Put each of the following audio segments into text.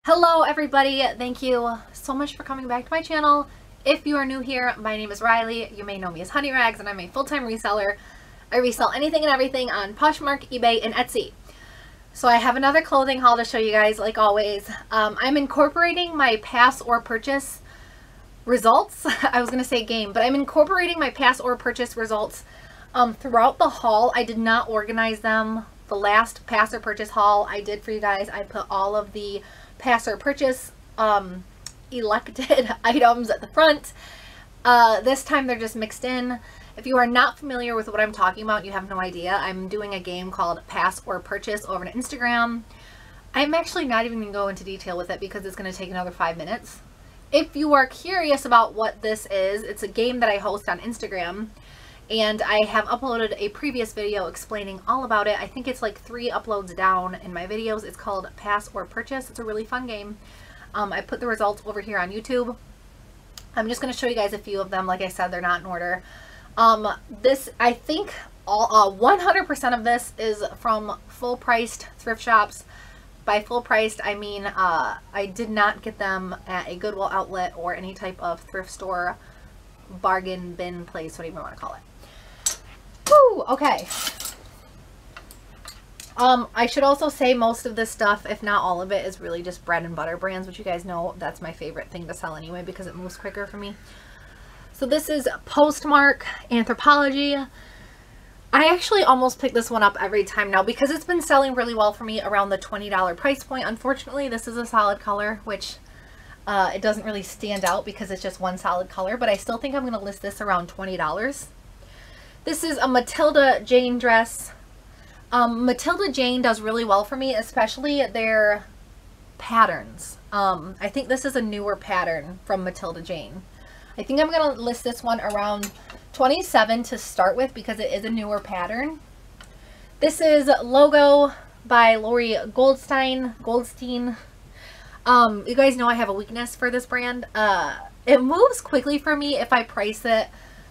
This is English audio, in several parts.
Hello everybody, thank you so much for coming back to my channel. If you are new here, my name is Riley. You may know me as Honey Rags and I'm a full-time reseller. I resell anything and everything on Poshmark, eBay, and Etsy. So I have another clothing haul to show you guys like always. I'm incorporating my pass or purchase results. I was going to say game, but I'm incorporating my pass or purchase results throughout the haul. I did not organize them. The last pass or purchase haul I did for you guys, I put all of the pass or purchase elected items at the front. This time they're just mixed in. If you are not familiar with what I'm talking about, you have no idea. I'm doing a game called Pass or Purchase over on Instagram. I'm actually not even going to go into detail with it because it's going to take another 5 minutes. If you are curious about what this is, it's a game that I host on Instagram. And I have uploaded a previous video explaining all about it. I think it's like 3 uploads down in my videos. It's called Pass or Purchase. It's a really fun game. I put the results over here on YouTube. I'm just going to show you guys a few of them. Like I said, they're not in order. This, I think, 100% of this is from full-priced thrift shops. By full-priced, I mean I did not get them at a Goodwill outlet or any type of thrift store, bargain bin place, whatever you want to call it. Woo, okay. I should also say most of this stuff, if not all of it, is really just bread and butter brands, which you guys know that's my favorite thing to sell anyway because it moves quicker for me. So this is Poshmark Anthropologie. I actually almost pick this one up every time now because it's been selling really well for me around the $20 price point. Unfortunately, this is a solid color, which it doesn't really stand out because it's just one solid color, but I still think I'm going to list this around $20. This is a Matilda Jane dress. Matilda Jane does really well for me, especially their patterns. I think this is a newer pattern from Matilda Jane. I think I'm going to list this one around $27 to start with because it is a newer pattern. This is Logo by Lori Goldstein. You guys know I have a weakness for this brand. It moves quickly for me if I price it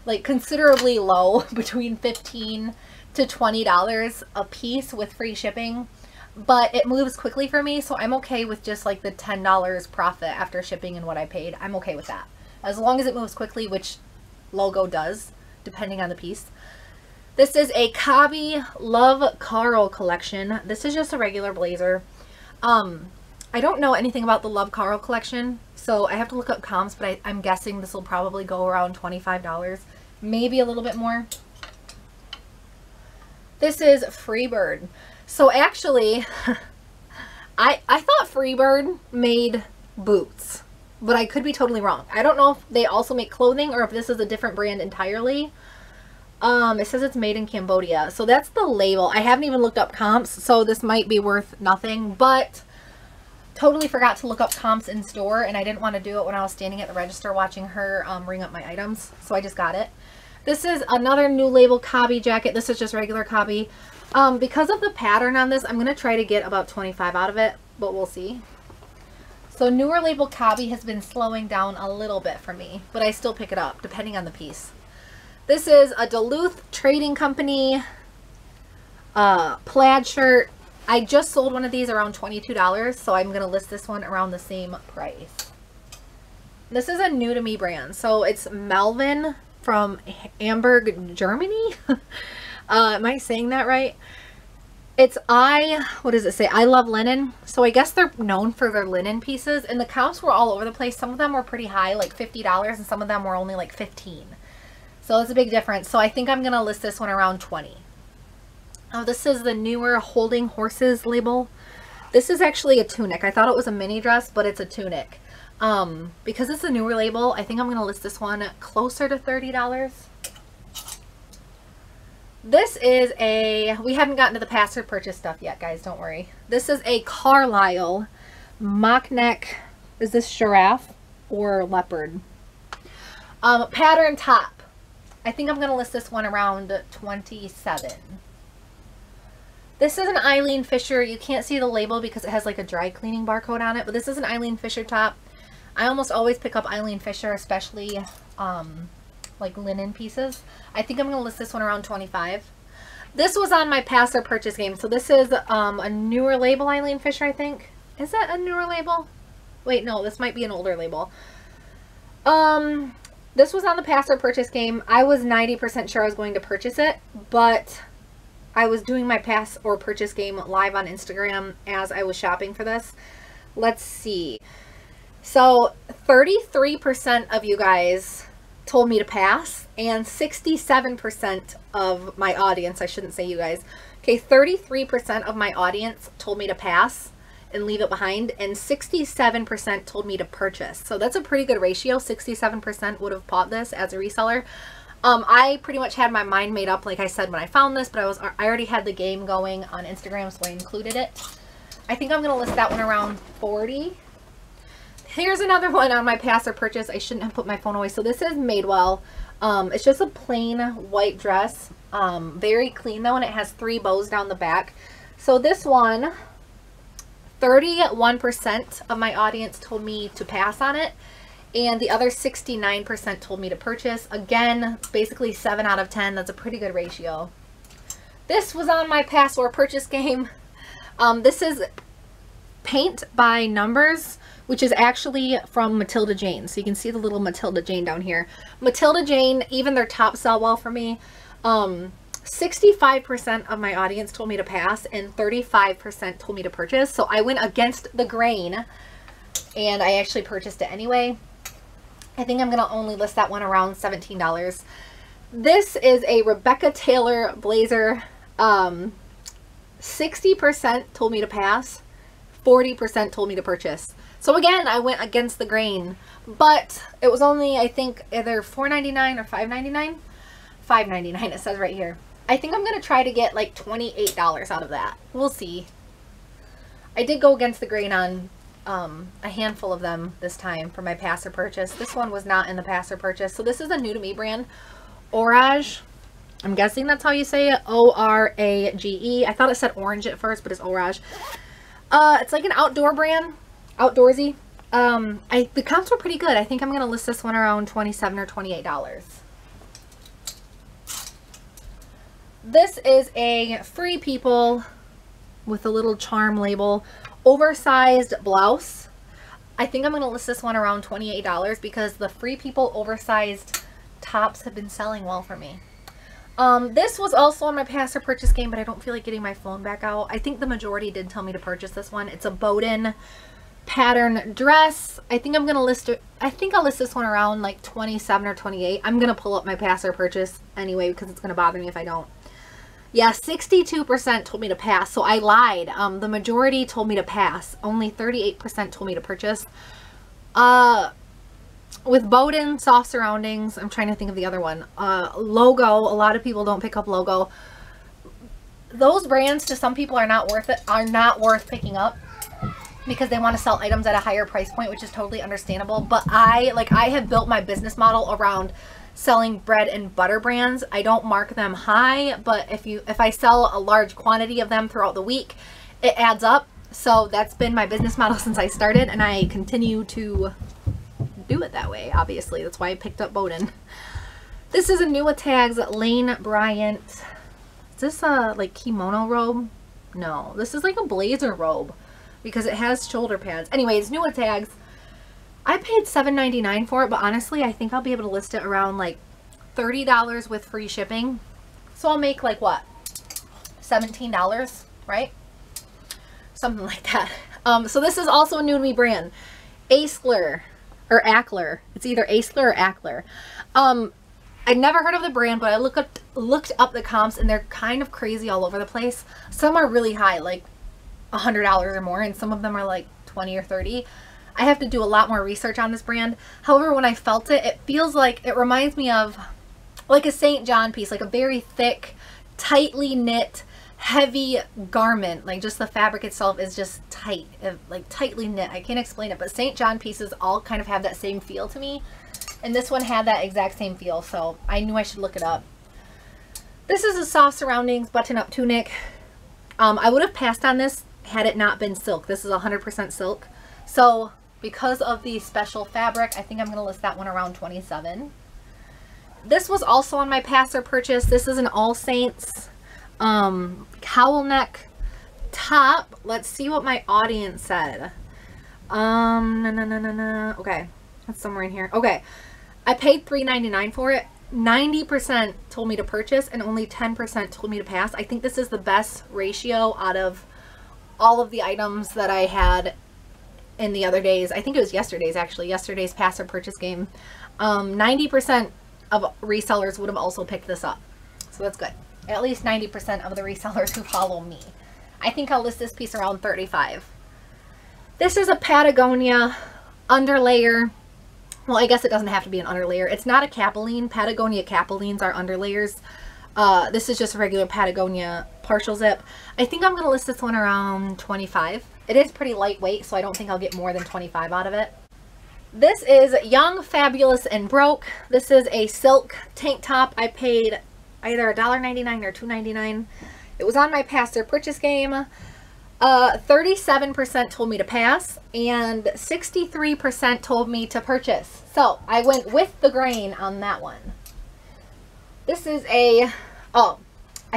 like considerably low, between $15 to $20 a piece with free shipping, but it moves quickly for me, so I'm okay with just like the $10 profit after shipping and what I paid. I'm okay with that as long as it moves quickly, which Logo does depending on the piece. This is a Cabi Love Carl collection. This is just a regular blazer. I don't know anything about the Love Carl collection, so I have to look up comps, but I'm guessing this will probably go around $25, maybe a little bit more. This is Freebird. So actually, I thought Freebird made boots, but I could be totally wrong. I don't know if they also make clothing or if this is a different brand entirely. It says it's made in Cambodia, so that's the label. I haven't even looked up comps, so this might be worth nothing, but totally forgot to look up comps in store, and I didn't want to do it when I was standing at the register watching her ring up my items, so I just got it. This is another new label Cabi jacket. This is just regular Cabi. Because of the pattern on this, I'm going to try to get about 25 out of it, but we'll see. So newer label Cabi has been slowing down a little bit for me, but I still pick it up depending on the piece. This is a Duluth Trading Company plaid shirt. I just sold one of these around $22, so I'm going to list this one around the same price. This is a new to me brand. So it's Melvin from Hamburg, Germany. Am I saying that right? It's what does it say? I love linen. So I guess they're known for their linen pieces, and the comps were all over the place. Some of them were pretty high, like $50, and some of them were only like $15. So it's a big difference. So I think I'm going to list this one around $20. Oh, this is the newer Holding Horses label. This is actually a tunic. I thought it was a mini dress, but it's a tunic. Because it's a newer label, I think I'm going to list this one closer to $30. This is we haven't gotten to the pass or purchase stuff yet, guys. Don't worry. This is a Carlisle mock neck. Is this giraffe or leopard? Pattern top. I think I'm going to list this one around $27. This is an Eileen Fisher. You can't see the label because it has like a dry cleaning barcode on it, but this is an Eileen Fisher top. I almost always pick up Eileen Fisher, especially like linen pieces. I think I'm going to list this one around $25. This was on my pass or purchase game. So this is a newer label, Eileen Fisher, I think. Is that a newer label? Wait, no, this might be an older label. This was on the pass or purchase game. I was 90% sure I was going to purchase it, but I was doing my pass or purchase game live on Instagram as I was shopping for this. Let's see. So 33% of you guys told me to pass, and 67% of my audience, I shouldn't say you guys, okay, 33% of my audience told me to pass and leave it behind, and 67% told me to purchase. So that's a pretty good ratio. 67% would have bought this as a reseller. I pretty much had my mind made up, like I said, when I found this, but I already had the game going on Instagram, so I included it. I think I'm going to list that one around 40. Here's another one on my pass or purchase. I shouldn't have put my phone away. So this is Madewell. It's just a plain white dress. Very clean though, and it has 3 bows down the back. So this one, 31% of my audience told me to pass on it, and the other 69% told me to purchase. Again, basically 7 out of 10. That's a pretty good ratio. This was on my pass or purchase game. This is Paint by Numbers, which is actually from Matilda Jane. So you can see the little Matilda Jane down here. Matilda Jane, even their tops sell well for me. 65% of my audience told me to pass, and 35% told me to purchase. So I went against the grain, and I actually purchased it anyway. I think I'm going to only list that one around $17. This is a Rebecca Taylor blazer. 60% told me to pass. 40% told me to purchase. So again, I went against the grain, but it was only, I think, either $4.99 or $5.99. $5.99 it says right here. I think I'm going to try to get like $28 out of that. We'll see. I did go against the grain on a handful of them this time for my pass or purchase. This one was not in the pass or purchase. So this is a new to me brand, Orage. I'm guessing that's how you say it. O-R-A-G-E. I thought it said orange at first, but it's Orage. It's like an outdoor brand, outdoorsy. The comps were pretty good. I think I'm going to list this one around $27 or $28. This is a Free People with a little charm label, oversized blouse. I think I'm going to list this one around $28 because the Free People oversized tops have been selling well for me. This was also on my pass or purchase game, but I don't feel like getting my phone back out. I think the majority did tell me to purchase this one. It's a Bowden pattern dress. I think I'm going to list it. I think I'll list this one around like 27 or 28. I'm going to pull up my pass or purchase anyway because it's going to bother me if I don't. Yeah, 62% told me to pass, so I lied. The majority told me to pass. Only 38% told me to purchase. With Bowden, soft surroundings, I'm trying to think of the other one. Logo, a lot of people don't pick up Logo. Those brands to some people are not worth it, are not worth picking up because they want to sell items at a higher price point, which is totally understandable. But I have built my business model around selling bread and butter brands. I don't mark them high, but if I sell a large quantity of them throughout the week, it adds up. So that's been my business model since I started, and I continue to do it that way. Obviously, that's why I picked up Bowden. This is a New Tags Lane Bryant. Is this a like kimono robe? No, this is like a blazer robe because it has shoulder pads. Anyways, New Tags. I paid $7.99 for it, but honestly, I think I'll be able to list it around like $30 with free shipping. So I'll make like what? $17, right? Something like that. So this is also a new to me brand. Aisler or Ackler. It's either Aisler or Ackler. I'd never heard of the brand, but I looked up the comps and they're kind of crazy all over the place. Some are really high, like $100 or more, and some of them are like 20 or 30. I have to do a lot more research on this brand. However, when I felt it, it feels like, it reminds me of like a St. John piece, like a very thick, tightly knit, heavy garment. Like just the fabric itself is just tight, like tightly knit. I can't explain it, but St. John pieces all kind of have that same feel to me. And this one had that exact same feel, so I knew I should look it up. This is a soft surroundings button-up tunic. I would have passed on this had it not been silk. This is 100% silk. So because of the special fabric, I think I'm going to list that one around 27. This was also on my pass or purchase. This is an All Saints cowl neck top. Let's see what my audience said. No. Okay, that's somewhere in here. Okay, I paid $3.99 for it. 90% told me to purchase and only 10% told me to pass. I think this is the best ratio out of all of the items that I had in the other days. I think it was yesterday's, actually. Yesterday's pass or purchase game. 90% of resellers would have also picked this up. So that's good. At least 90% of the resellers who follow me. I think I'll list this piece around $35. This is a Patagonia underlayer. Well, I guess it doesn't have to be an underlayer. It's not a capeline. Patagonia capelines are underlayers. This is just a regular Patagonia partial zip. I think I'm going to list this one around $25. It is pretty lightweight, so I don't think I'll get more than $25 out of it. This is Young, Fabulous, and Broke. This is a silk tank top. I paid either $1.99 or $2.99. It was on my pass or purchase game. 37% told me to pass and 63% told me to purchase. So I went with the grain on that one. This is a, I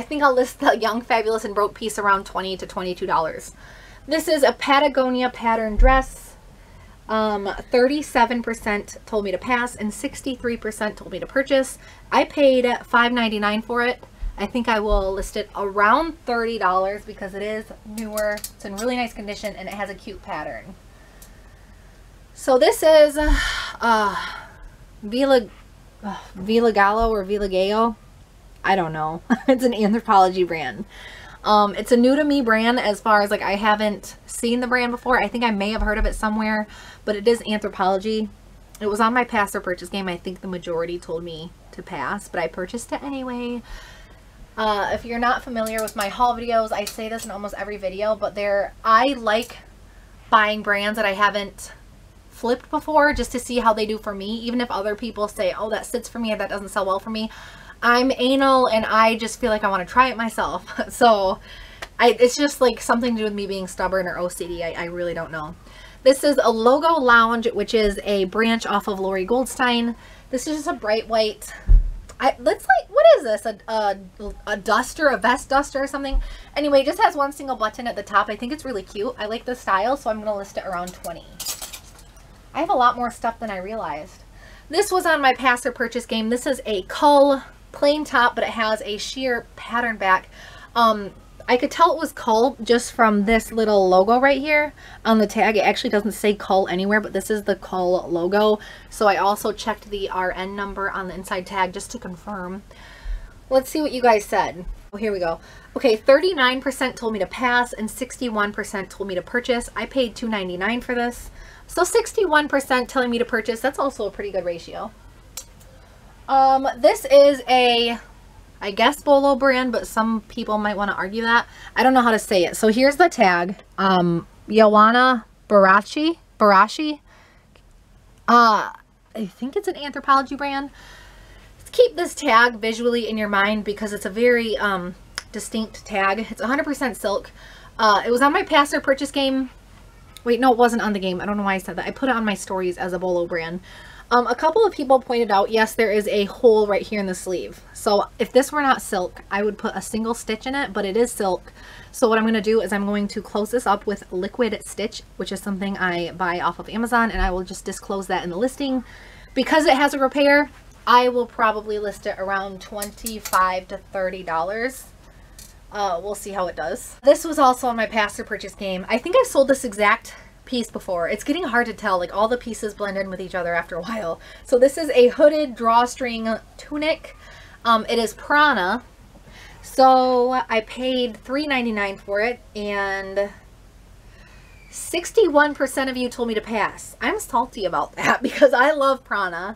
think I'll list the Young, Fabulous, and Broke piece around $20 to $22. This is a Patagonia pattern dress. 37% told me to pass and 63% told me to purchase. I paid $5.99 for it. I think I will list it around $30 because it is newer. It's in really nice condition and it has a cute pattern. So this is Villa Gallo or Villa Gallo. I don't know. It's an Anthropologie brand. It's a new to me brand as far as like I haven't seen the brand before. I think I may have heard of it somewhere, but it is Anthropologie. It was on my pass or purchase game. I think the majority told me to pass, but I purchased it anyway. If you're not familiar with my haul videos, I say this in almost every video, but I like buying brands that I haven't flipped before just to see how they do for me. Even if other people say, oh, that sits for me or that doesn't sell well for me. I'm anal and I just feel like I want to try it myself. So it's just like something to do with me being stubborn or OCD. I really don't know. This is a Logo Lounge, which is a branch off of Lori Goldstein. This is just a bright white... what is this? A duster, a vest duster or something? Anyway, it just has one single button at the top. I think it's really cute. I like the style, so I'm going to list it around $20. I have a lot more stuff than I realized. This was on my pass or purchase game. This is a cull plain top, but it has a sheer pattern back. I could tell it was cull just from this little logo right here on the tag. It actually doesn't say cull anywhere, but this is the cull logo. So I also checked the RN number on the inside tag just to confirm. Let's see what you guys said. Oh, here we go. Okay, 39% told me to pass and 61% told me to purchase. I paid $2.99 for this. So 61% telling me to purchase. That's also a pretty good ratio. This is a... I guess BOLO brand, but some people might want to argue that. I don't know how to say it. So here's the tag. Joanna Barashi. I think it's an Anthropologie brand. Let's keep this tag visually in your mind because it's a very distinct tag. It's 100% silk. It was on my pass or purchase game. Wait, no, it wasn't on the game. I don't know why I said that. I put it on my stories as a BOLO brand. A couple of people pointed out, yes, there is a hole right here in the sleeve. So if this were not silk, I would put a single stitch in it, but it is silk. So what I'm going to do is I'm going to close this up with liquid stitch, which is something I buy off of Amazon, and I will just disclose that in the listing. Because it has a repair, I will probably list it around $25 to $30. We'll see how it does. This was also on my pass or purchase game. I think I sold this exact piece before. It's getting hard to tell, like all the pieces blend in with each other after a while. So this is a hooded drawstring tunic. It is Prana. So I paid $3.99 for it and 61% of you told me to pass. I'm salty about that because I love Prana.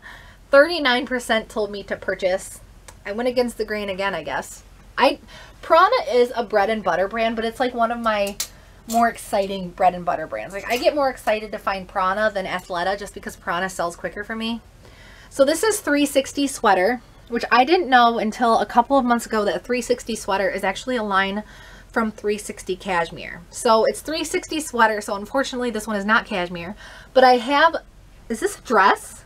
39% told me to purchase. I went against the grain again, I guess. Prana is a bread and butter brand, but it's like one of my more exciting bread and butter brands. Like I get more excited to find Prana than Athleta just because Prana sells quicker for me. So this is 360 sweater, which I didn't know until a couple of months ago that 360 sweater is actually a line from 360 cashmere. So it's 360 sweater, so unfortunately this one is not cashmere. But I have, is this a dress?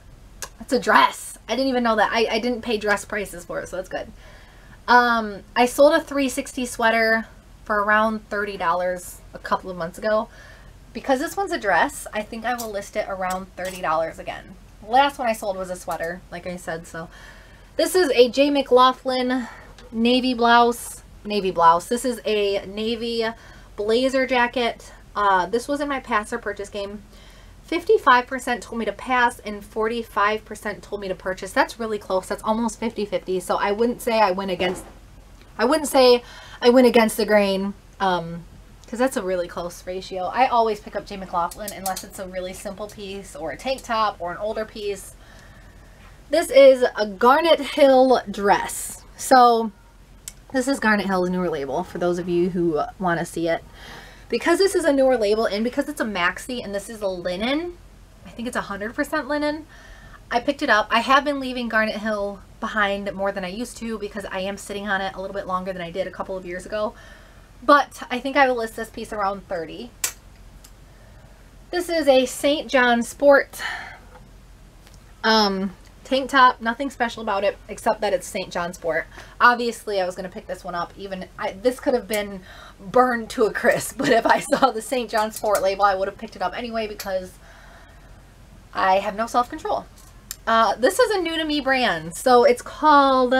It's a dress. I didn't even know that. I didn't pay dress prices for it, so that's good. I sold a 360 sweater for around $30 a couple of months ago because this one's a dress, I think I will list it around $30 again. The last one I sold was a sweater, like I said. So this is a J. McLaughlin navy blouse. This is a navy blazer jacket. This was in my pass or purchase game. 55% told me to pass and 45% told me to purchase. That's really close. That's almost 50-50. So I wouldn't say I went against the grain, because that's a really close ratio. I always pick up J. McLaughlin unless it's a really simple piece or a tank top or an older piece. This is a Garnet Hill dress. So this is Garnet Hill's newer label for those of you who want to see it. Because this is a newer label and because it's a maxi and this is a linen, I think it's 100% linen, I picked it up. I have been leaving Garnet Hill behind more than I used to because I am sitting on it a little bit longer than I did a couple of years ago. But I think I will list this piece around $30. This is a St. John Sport tank top. Nothing special about it except that it's St. John Sport. Obviously I was going to pick this one up. This could have been burned to a crisp, but if I saw the St. John Sport label I would have picked it up anyway because I have no self-control. This is a new to me brand. So it's called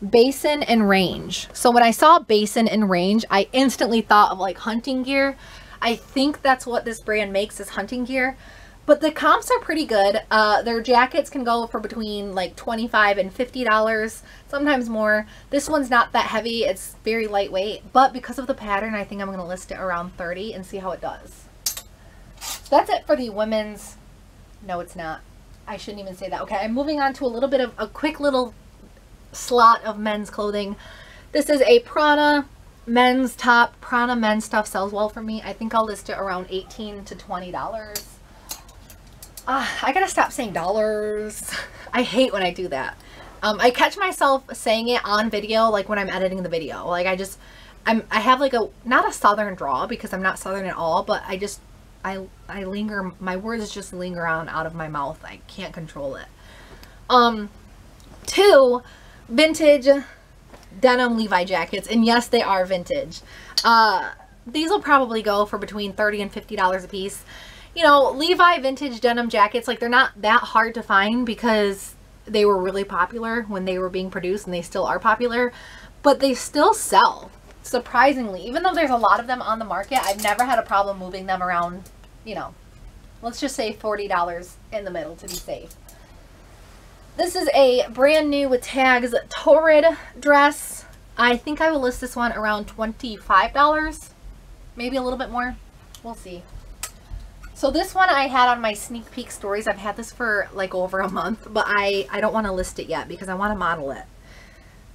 Basin and Range. So when I saw Basin and Range, I instantly thought of like hunting gear. I think that's what this brand makes, is hunting gear. But the comps are pretty good. Their jackets can go for between like $25 and $50, sometimes more. This one's not that heavy. It's very lightweight. But because of the pattern, I think I'm going to list it around $30 and see how it does. So that's it for the women's. No, it's not. I shouldn't even say that. Okay, I'm moving on to a little bit of a quick little slot of men's clothing. This is a Prana men's top. Prana Men stuff sells well for me. I think I'll list it around $18 to $20. I gotta stop saying dollars. I hate when I do that. I catch myself saying it on video, like when I'm editing the video. Like I have like not a southern drawl because I'm not southern at all, but I linger, my words just linger on out of my mouth. I can't control it. 2 vintage denim Levi jackets, and yes, they are vintage. These will probably go for between $30 and $50 a piece. You know, Levi vintage denim jackets, like they're not that hard to find because they were really popular when they were being produced and they still are popular, but they still sell, surprisingly. Even though there's a lot of them on the market, I've never had a problem moving them around, you know, let's just say $40 in the middle to be safe. This is a brand new with tags Torrid dress. I think I will list this one around $25, maybe a little bit more. We'll see. So this one I had on my sneak peek stories. I've had this for like over a month, but I don't want to list it yet because I want to model it.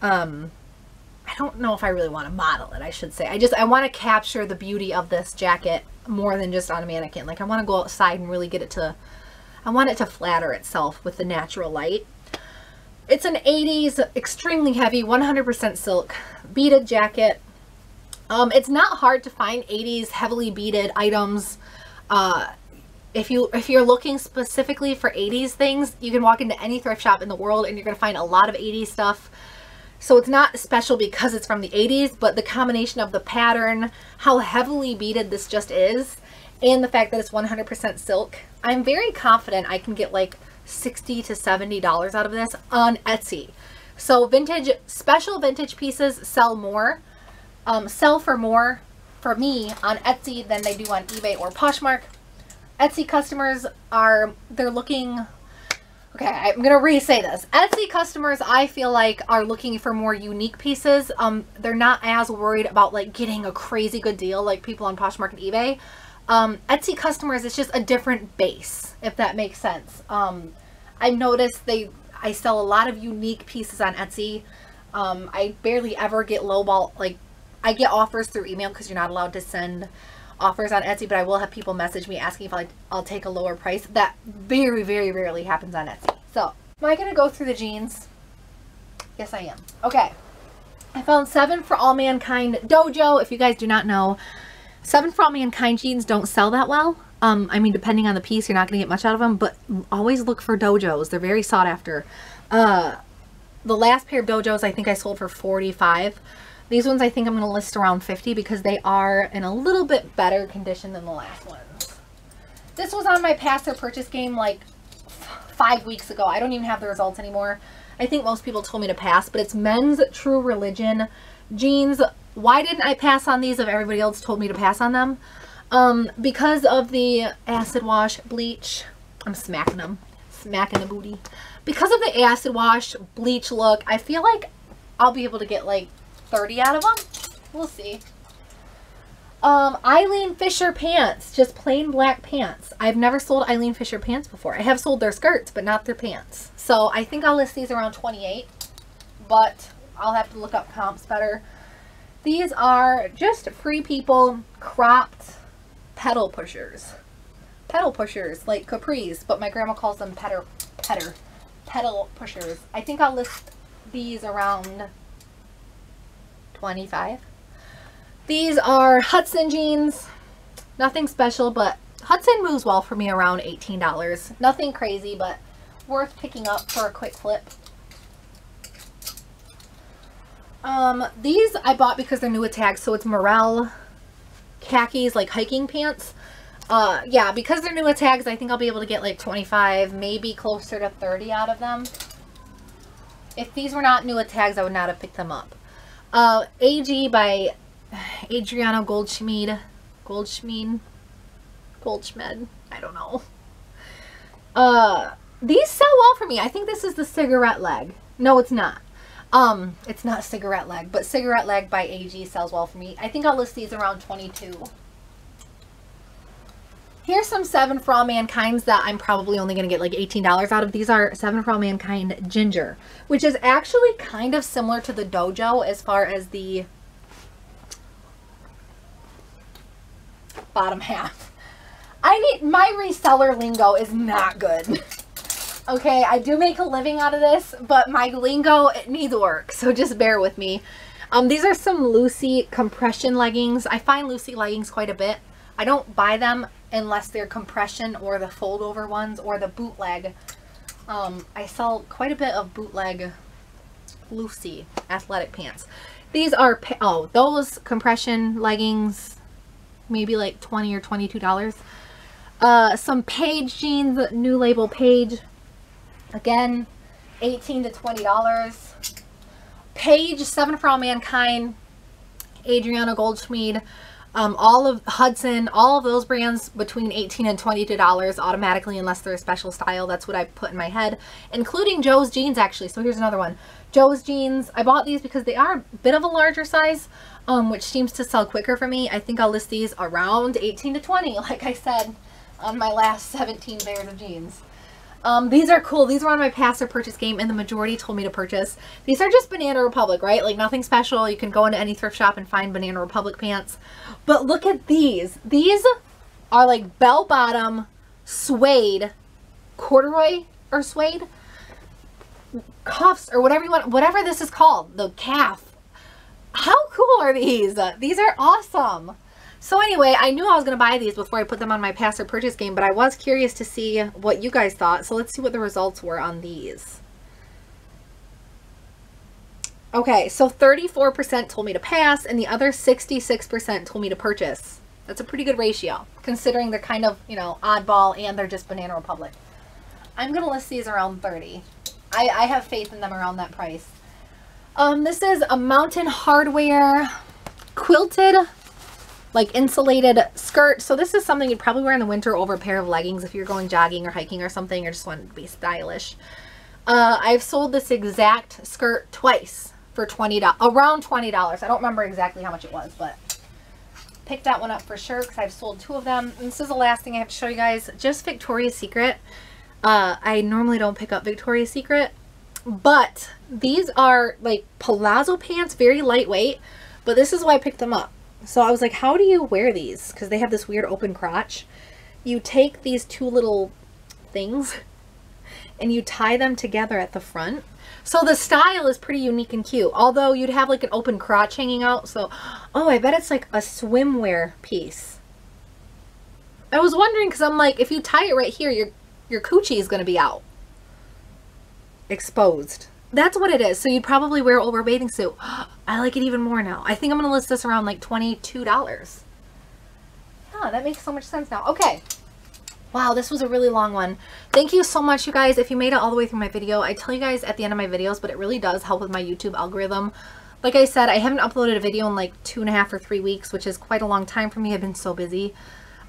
I don't know if I really want to model it, I should say. I want to capture the beauty of this jacket more than just on a mannequin. Like I want to go outside and really get it to, I want it to flatter itself with the natural light. It's an 80s, extremely heavy, 100% silk, beaded jacket. It's not hard to find 80s heavily beaded items. If you're looking specifically for 80s things, you can walk into any thrift shop in the world and you're going to find a lot of 80s stuff. So it's not special because it's from the 80s, but the combination of the pattern, how heavily beaded this just is, and the fact that it's 100% silk, I'm very confident I can get like $60 to $70 out of this on Etsy. So vintage, special vintage pieces sell more, sell for more for me on Etsy than they do on eBay or Poshmark. Etsy customers they're looking, okay, I'm gonna re-say this. Etsy customers, I feel like, are looking for more unique pieces. They're not as worried about like getting a crazy good deal like people on Poshmark and eBay. Etsy customers, it's just a different base, if that makes sense. I've noticed I sell a lot of unique pieces on Etsy. I barely ever get lowball, like I get offers through email because you're not allowed to send offers on Etsy, but I will have people message me asking if I'll take a lower price. That very, very rarely happens on Etsy. So, am I going to go through the jeans? Yes, I am. Okay. I found 7 for All Mankind Dojo. If you guys do not know, 7 for All Mankind jeans don't sell that well. I mean, depending on the piece, you're not going to get much out of them, but always look for Dojos. They're very sought after. The last pair of Dojos I think I sold for $45. These ones I think I'm going to list around 50 because they are in a little bit better condition than the last ones. This was on my pass or purchase game like 5 weeks ago. I don't even have the results anymore. I think most people told me to pass, but it's Men's True Religion jeans. Why didn't I pass on these if everybody else told me to pass on them? Because of the acid wash bleach. I'm smacking them. Smacking the booty. Because of the acid wash bleach look, I feel like I'll be able to get like 30 out of them. We'll see. Eileen Fisher pants. Just plain black pants. I've never sold Eileen Fisher pants before. I have sold their skirts, but not their pants. So I think I'll list these around 28. But I'll have to look up comps better. These are just Free People cropped pedal pushers. Pedal pushers, like capris, but my grandma calls them pedal pushers. I think I'll list these around 25. These are Hudson jeans. Nothing special, but Hudson moves well for me around $18. Nothing crazy, but worth picking up for a quick flip. These I bought because they're new with tags, so it's Morel khakis, like hiking pants. Yeah, because they're new with tags, I think I'll be able to get like 25, maybe closer to 30 out of them. If these were not new with tags, I would not have picked them up. AG by Adriano Goldschmied, I don't know. These sell well for me. I think this is the cigarette leg. No, it's not. It's not cigarette leg, but cigarette leg by AG sells well for me. I think I'll list these around 22. Here's some 7 For All Mankind's that I'm probably only going to get like $18 out of. These are 7 For All Mankind Ginger, which is actually kind of similar to the Dojo as far as the bottom half. My reseller lingo is not good. Okay, I do make a living out of this, but my lingo, it needs work, so just bear with me. These are some Lucy compression leggings. I find Lucy leggings quite a bit. I don't buy them unless they're compression or the fold over ones or the bootleg. I sell quite a bit of bootleg Lucy athletic pants. These are, oh, those compression leggings, maybe like $20 or $22. Some Page jeans, new label Page. Again, $18 to $20. Page, 7 For All Mankind, Adriana Goldschmied, all of Hudson, all of those brands between $18 and $22 automatically unless they're a special style. That's what I put in my head, including Joe's Jeans actually. So here's another one. Joe's Jeans. I bought these because they are a bit of a larger size, which seems to sell quicker for me. I think I'll list these around 18 to 20, like I said on my last 17 pairs of jeans. These are cool. These were on my pass or purchase game and the majority told me to purchase. These are just Banana Republic, right? Like nothing special. You can go into any thrift shop and find Banana Republic pants. But look at these. These are like bell bottom suede, corduroy or suede cuffs or whatever you want, whatever this is called, the calf. How cool are these? These are awesome. So anyway, I knew I was going to buy these before I put them on my pass or purchase game, but I was curious to see what you guys thought. So let's see what the results were on these. Okay, so 34% told me to pass and the other 66% told me to purchase. That's a pretty good ratio, considering they're kind of, you know, oddball and they're just Banana Republic. I'm going to list these around 30. I have faith in them around that price. This is a Mountain Hardwear quilted, like insulated skirt. So this is something you'd probably wear in the winter over a pair of leggings if you're going jogging or hiking or something, or just wanted to be stylish. I've sold this exact skirt twice for around $20. I don't remember exactly how much it was, but picked that one up for sure because I've sold 2 of them. And this is the last thing I have to show you guys. Just Victoria's Secret. I normally don't pick up Victoria's Secret, but these are like Palazzo pants, very lightweight, but this is why I picked them up. So I was like, how do you wear these? Because they have this weird open crotch. You take these 2 little things and you tie them together at the front. So the style is pretty unique and cute, although you'd have like an open crotch hanging out. So, oh, I bet it's like a swimwear piece. I was wondering because I'm like, if you tie it right here, your coochie is going to be out. Exposed. That's what it is. So you'd probably wear it over a bathing suit. I like it even more now. I think I'm going to list this around like $22. Yeah, that makes so much sense now. Okay. Wow, this was a really long one. Thank you so much, you guys. If you made it all the way through my video, I tell you guys at the end of my videos, but it really does help with my YouTube algorithm. Like I said, I haven't uploaded a video in like 2.5 or 3 weeks, which is quite a long time for me. I've been so busy,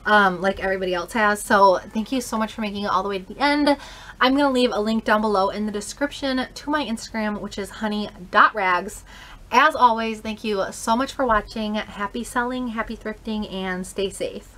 like everybody else has. So thank you so much for making it all the way to the end. I'm going to leave a link down below in the description to my Instagram, which is honey.rags. As always, thank you so much for watching. Happy selling, happy thrifting, and stay safe.